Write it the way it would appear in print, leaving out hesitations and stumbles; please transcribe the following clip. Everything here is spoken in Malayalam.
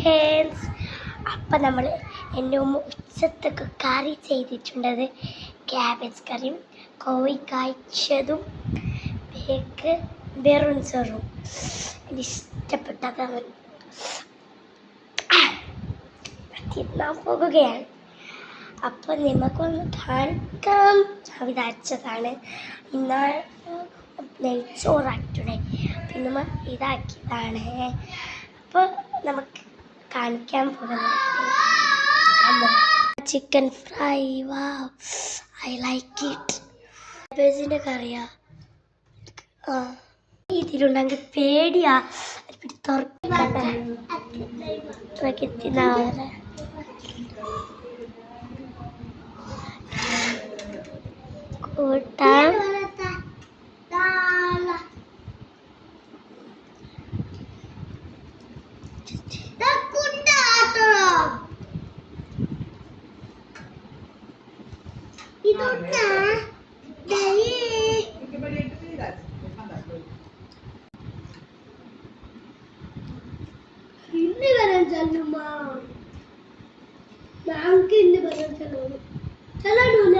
ഫ്രണ്ട്സ്, അപ്പം നമ്മൾ എൻ്റെ ഉമ്മ ഉച്ചത്തൊക്കെ കറി ചെയ്തിട്ടുണ്ടത് ക്യാബേജ് കറിയും കോഴിക്കായ്ച്ചതും വെറും ചെറും എനിക്ക് ഇഷ്ടപ്പെട്ടതാണ്. തിന്നാൻ പോകുകയാണ്. അപ്പം നിങ്ങൾക്കൊന്ന് കാണിക്കാം വിചാരിച്ചതാണ്. ഇന്നാൾ നെയ്ച്ചോറാക്കിയിട്ടുണ്ടേ പിന്നെ ഇതാക്കിയതാണ്. അപ്പോൾ നമുക്ക് കാണിക്കാൻ പോകുന്നത് chicken fry. Wow, I like it. ക്യാബേജിൻ്റെ കറിയാ. ഇതിലുണ്ടെങ്കിൽ പേടിയാ തുറക്കട്ടെ കൂട്ടാൻ ഇന്ന് വരാൻ ചെല്ലുമാ ഞങ്ങൾക്ക് ഇന്ന് വരാൻ ചെല്ലൂല